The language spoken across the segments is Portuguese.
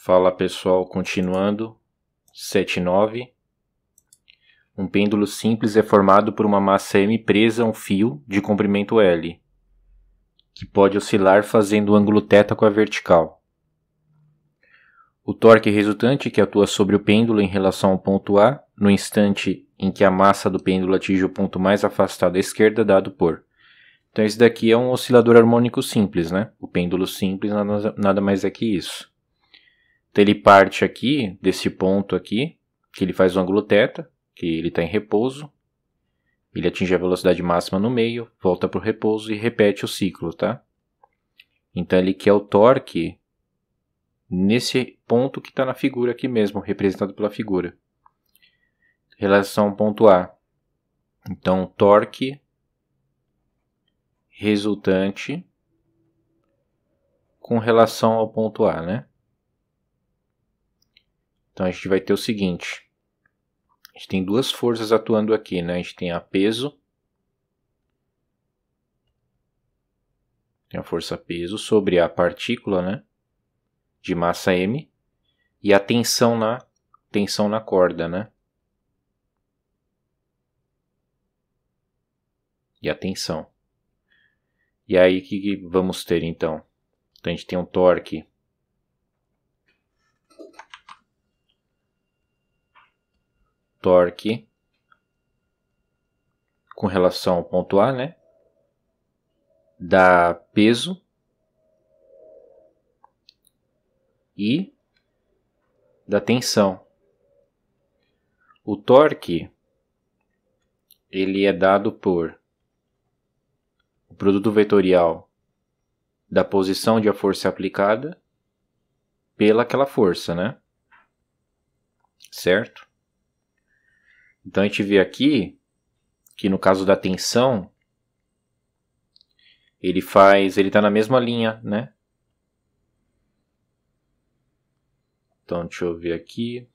Fala pessoal, continuando, 7.9. Um pêndulo simples é formado por uma massa M presa a um fio de comprimento L, que pode oscilar fazendo o ângulo θ com a vertical. O torque resultante que atua sobre o pêndulo em relação ao ponto A, no instante em que a massa do pêndulo atinge o ponto mais afastado à esquerda, dado por... Então esse daqui é um oscilador harmônico simples, né? O pêndulo simples nada mais é que isso. Então ele parte aqui, desse ponto aqui, que ele faz o ângulo θ, que ele está em repouso. Ele atinge a velocidade máxima no meio, volta para o repouso e repete o ciclo, tá? Então ele quer o torque nesse ponto que está na figura aqui mesmo, representado pela figura. Em relação ao ponto A. Então torque resultante com relação ao ponto A, né? Então a gente vai ter o seguinte, a gente tem duas forças atuando aqui, né? A gente tem a peso, tem a força peso sobre a partícula, né? De massa M, e a tensão na corda, né? E a tensão. E aí o que vamos ter então? Então a gente tem um torque com relação ao ponto A, né? Da peso e da tensão. O torque ele é dado por o produto vetorial da posição onde a força é aplicada pela aquela força, né? Certo? Então a gente vê aqui que no caso da tensão ele está na mesma linha, né? Então deixa eu ver aqui.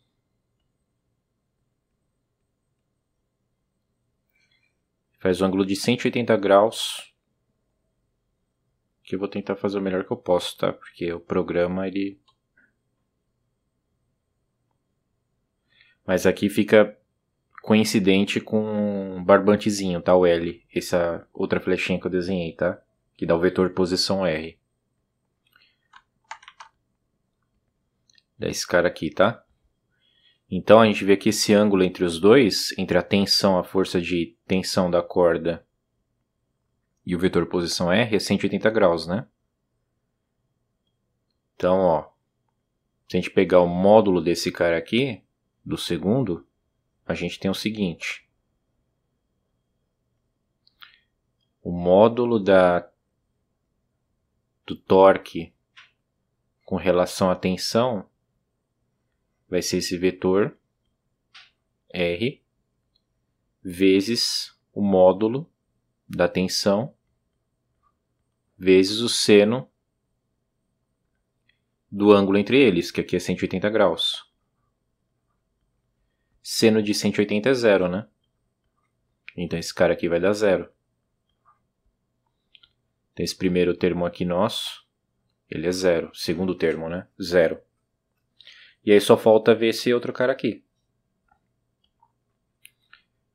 Faz um ângulo de 180 graus. Que eu vou tentar fazer o melhor que eu posso, tá? Porque o programa ele... Mas aqui fica coincidente com um barbantezinho, tá? O L. Essa outra flechinha que eu desenhei, tá? Que dá o vetor posição R. Desse cara aqui, tá? Então a gente vê que esse ângulo entre os dois, entre a tensão, a força de tensão da corda e o vetor posição R é 180 graus, né? Então, ó, se a gente pegar o módulo desse cara aqui, do segundo, a gente tem o seguinte. O módulo do torque com relação à tensão vai ser esse vetor R vezes o módulo da tensão vezes o seno do ângulo entre eles, que aqui é 180 graus. Seno de 180 é zero, né? Então esse cara aqui vai dar zero. Então esse primeiro termo aqui nosso, ele é zero. Segundo termo, né? Zero. E aí só falta ver esse outro cara aqui.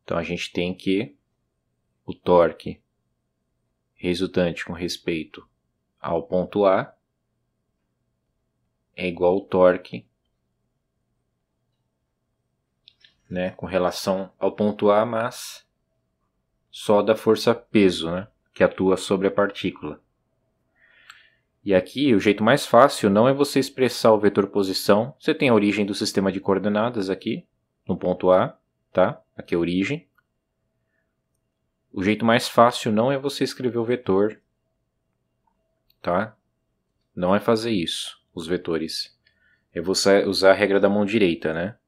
Então a gente tem que o torque resultante com respeito ao ponto A é igual ao torque, né, com relação ao ponto A, mas só da força peso, né, que atua sobre a partícula. E aqui o jeito mais fácil não é você expressar o vetor posição. Você tem a origem do sistema de coordenadas aqui, no ponto A, tá? Aqui é a origem. O jeito mais fácil não é você escrever o vetor, tá? Não é fazer isso, os vetores. É você usar a regra da mão direita, né?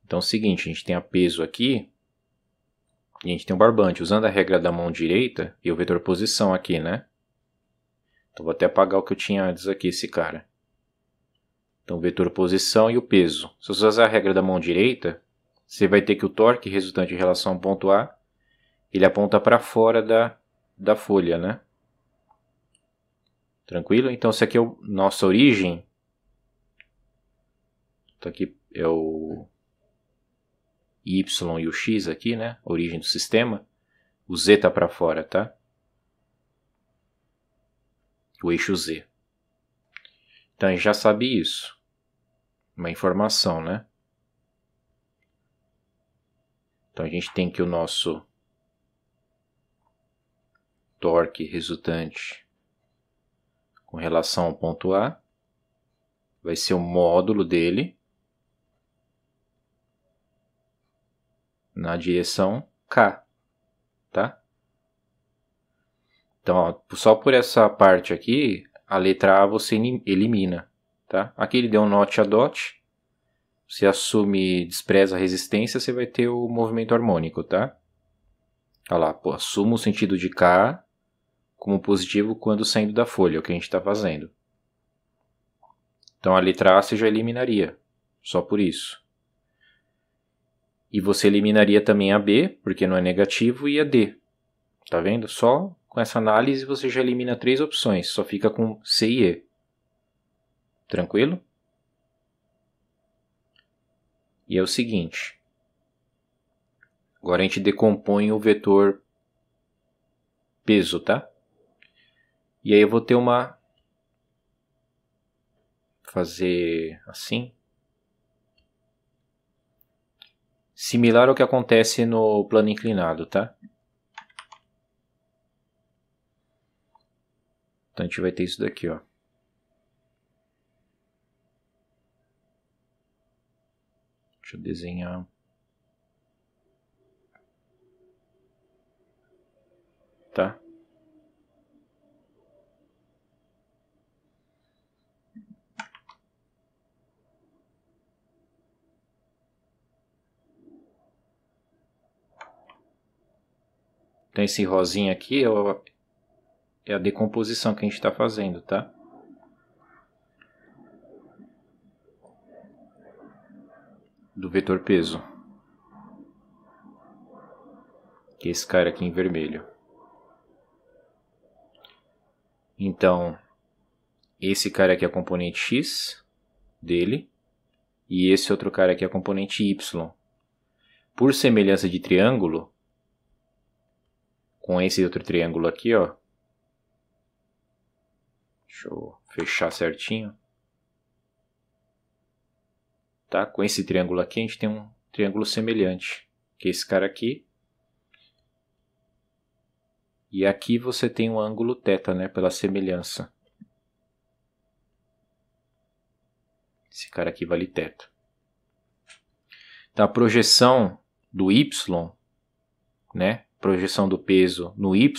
Então é o seguinte, a gente tem a peso aqui, e a gente tem um barbante. Usando a regra da mão direita e o vetor posição aqui, né? Então vou até apagar o que eu tinha antes aqui, esse cara. Então o vetor posição e o peso. Se você usar a regra da mão direita, você vai ter que o torque resultante em relação ao ponto A, ele aponta para fora da folha, né? Tranquilo? Então, se aqui é a nossa origem, Então aqui é o y e o x aqui, né? Origem do sistema. O z está para fora, tá? O eixo z. Então a gente já sabe isso. Uma informação, né? Então a gente tem que o nosso torque resultante com relação ao ponto A vai ser o módulo dele na direção K, tá? Então, ó, só por essa parte aqui, a letra A você elimina, tá? Aqui ele deu um NOT a DOT. Você assume, despreza a resistência, você vai ter o movimento harmônico, tá? Olha lá, pô, assuma o sentido de K como positivo quando saindo da folha, é o que a gente está fazendo. Então a letra A você já eliminaria, só por isso. E você eliminaria também a B, porque não é negativo, e a D. Tá vendo? Só com essa análise você já elimina 3 opções, só fica com C e E. Tranquilo? E é o seguinte. Agora a gente decompõe o vetor peso, tá? E aí eu vou ter fazer assim. Similar ao que acontece no plano inclinado, tá? Então a gente vai ter isso daqui, ó. Deixa eu desenhar. Tá? Então esse rosinha aqui é a decomposição que a gente está fazendo, tá? Do vetor peso. Que é esse cara aqui em vermelho. Então, esse cara aqui é a componente x dele. E esse outro cara aqui é a componente y. Por semelhança de triângulo, com esse outro triângulo aqui, ó. Deixa eu fechar certinho. Tá? Com esse triângulo aqui, a gente tem um triângulo semelhante, que é esse cara aqui. E aqui você tem um ângulo θ, né, pela semelhança. Esse cara aqui vale θ. Então a projeção do y, né, projeção do peso no y,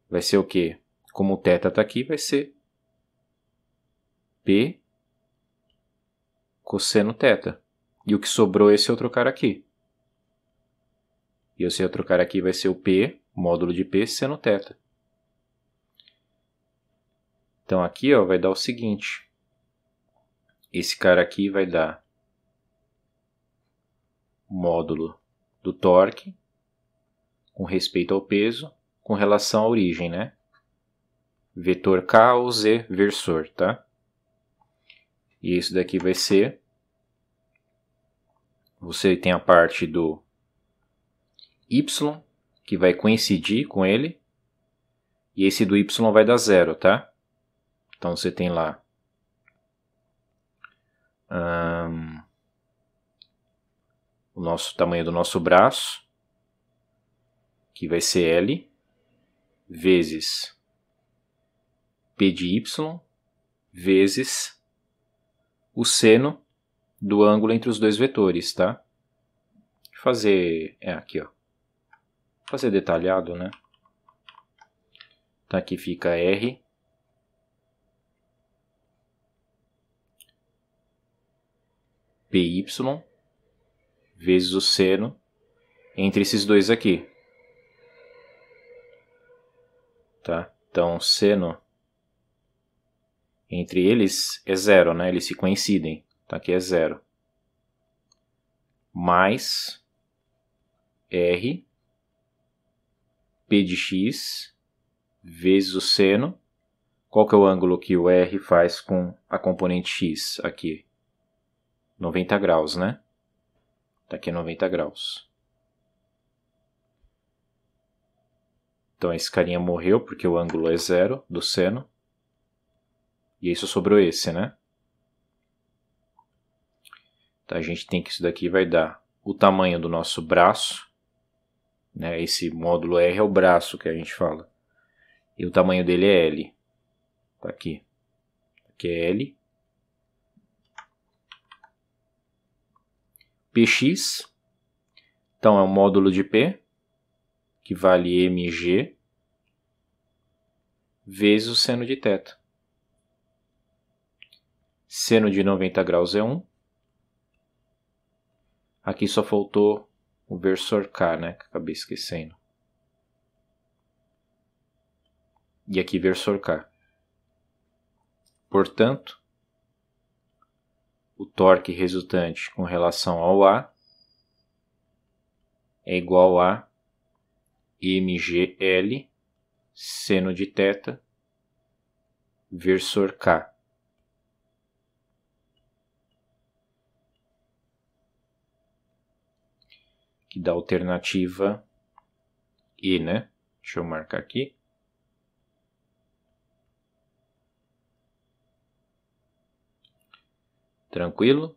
vai ser o quê? Como o θ está aqui, vai ser P cosseno θ. E o que sobrou é esse outro cara aqui. E esse outro cara aqui vai ser o P, módulo de P, seno θ. Então aqui, ó, vai dar o seguinte. Esse cara aqui vai dar o módulo do torque com respeito ao peso com relação à origem, né? Vetor K ou Z versor, tá? E isso daqui vai ser... Você tem a parte do Y, que vai coincidir com ele. E esse do Y vai dar 0, tá? Então você tem lá... o nosso tamanho do nosso braço, que vai ser L, vezes P de Y, vezes o seno do ângulo entre os dois vetores, tá? Vou fazer... aqui, ó. Vou fazer detalhado, né? Então aqui fica R PY vezes o seno entre esses dois aqui. Tá? Então, seno entre eles é 0, né? Eles se coincidem. Então aqui é 0. Mais R P de x vezes o seno. Qual que é o ângulo que o R faz com a componente x aqui? 90 graus, né? Tá aqui 90 graus. Então esse carinha morreu porque o ângulo é 0 do seno. E isso sobrou esse, né? Então a gente tem que isso daqui vai dar o tamanho do nosso braço, né? Esse módulo R é o braço que a gente fala. E o tamanho dele é L. Tá aqui. Aqui é L. Px, então é o módulo de P, que vale mg, vezes o seno de θ. Seno de 90 graus é 1. Aqui só faltou o versor K, né, que acabei esquecendo. E aqui versor K. Portanto, o torque resultante com relação ao A é igual a mgl seno de θ versor K. Que dá a alternativa E, né? Deixa eu marcar aqui. Tranquilo?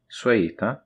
Isso aí, tá?